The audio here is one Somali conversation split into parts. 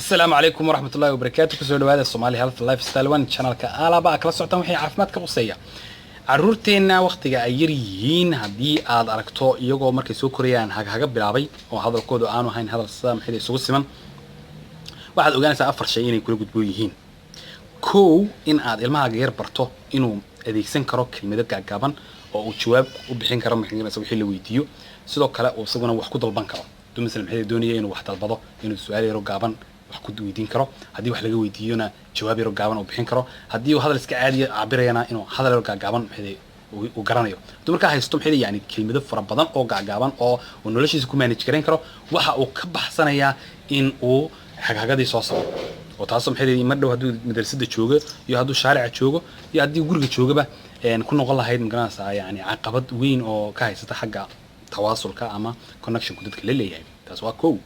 السلام عليكم ورحمة الله وبركاته. كسر هذا الصومالي هيلث لايف ستايل 1 channel كألا بقى كلا سعتان وحي عافمات كقصية عرورتنا وقتها أيريين هدي آد أركتو يجو مركز سكريان هاج بلعبي وهذا الكود أنا هين هذا السام حدي سوق السمن واحد أوجانس أفر شيئين يكونوا قد بويهين كو إن آد المها غير برتو إنه هذيك سنكروك المدة قابن أو جواب وبحين كرام حين نسوي حل ويديو سلوك كلا وصبنا وحكود البنكرة دون مثل محل الدنيا إنه واحد البضة إنه السؤال يرو قابن وحكود ويدين كرو هدي wax laga weydiiyona jawaab yar gaaban oo bixin karo hadii uu hadal iska caadi cabirayna inuu hadal yar gaaban maxay uu garanayo dumarka haysto maxay yani kelmado fara badan oo gaaban oo noloshiisa ku manage garan karo waxa uu ka baxsanaya in uu xagagadii soo saaro oo taas maxay mar dhow haduu madrasada joogo iyo haduu shaarica joogo iyo hadii guriga joogaba ku noqon lahayd magaranaysa yani caqabad weyn oo ka haysata xagga tawaasulka ama connection ku dadka la leeyahay taas waa koow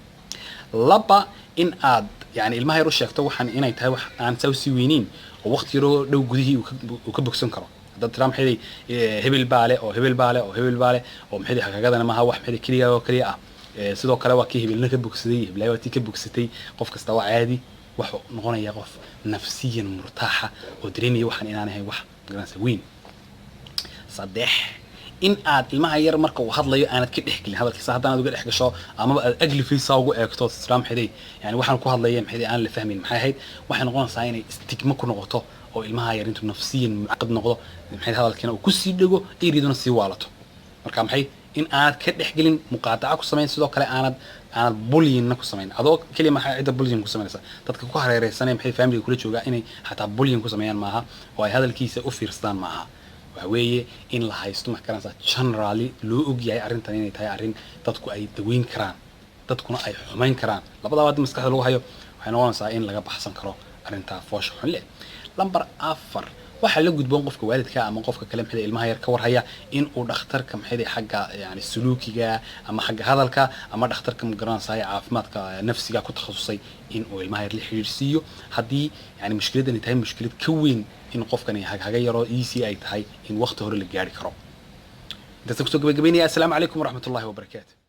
laba in aad يعني ilmaha yar u sheegto waxaan inay tahay wax aan saw si weynin oo waqti yar oo dhow gudihii uu ka bogsan karo dad tiraam xidhay hebel baale oo maxay xagagadana ma aha wax maxay kaliya oo kaliya ah sidoo kale waa kii hebelna ka bogsaday hebelay waa tii ka bogsatay qof kasta waa caadi wax noqonaya qof nafsiyan murtaaxa oo dareemaya waxaan inaanahay wax garanaysa weyn saddex in aad ilmaha yar marka uu hadlayo aanad ka dhexgelin hadalkiisa hadaan uga dhex gasho ama aad aglifiisa ugu eegto islaam xidhay yani waxaan ku hadlayay maxay aan la fahmin maxay ahayd waxay noqonaysaa inay stigma ku noqoto oo ilmaha yar intuu nafsiyan mucaqad noqdo maxay hadalkiina uu ku sii dhago iriiduna sii waalato marka maxay in aad ka dhexgelin muqaataca ku sameyn sidoo kale aanad bullying ku sameyn adoo kaliya maxay cid bullying ku sameynaysa dadka ku hareeraysanay maxay family kula jooga inay xataa bullying ku sameeyaan maaha oo ay hadalkiisa u fiirsadaan maaha وهوية إن الله يستمع كلام generally لو أجي أرين تاني تاي أرين تدكو أي دوين كران تدكو أي حمين كران لبضا بعد مسكح لو هيو وحنوان ساين لقى بحسن كرو أرين تافوش حلة لمبر أفر واحد لو جد بنقف كوالد كا أما نقف كلام حدا المهير كور هيا إن ودختر كم حدا حاجة يعني سلوكي جا أما حاجة هذا الكا أما دختر كم جران ساي عافمات كنفسي جا كنت تخصصي إن المهير اللي حيرسيو هدي يعني مشكلة إن تاي مشكلة كوين إن قف كان حاجة يرى إيسي أي تاي إن وقت هو اللي جاري كرو. ده تكتب جبيني السلام عليكم ورحمة الله وبركاته.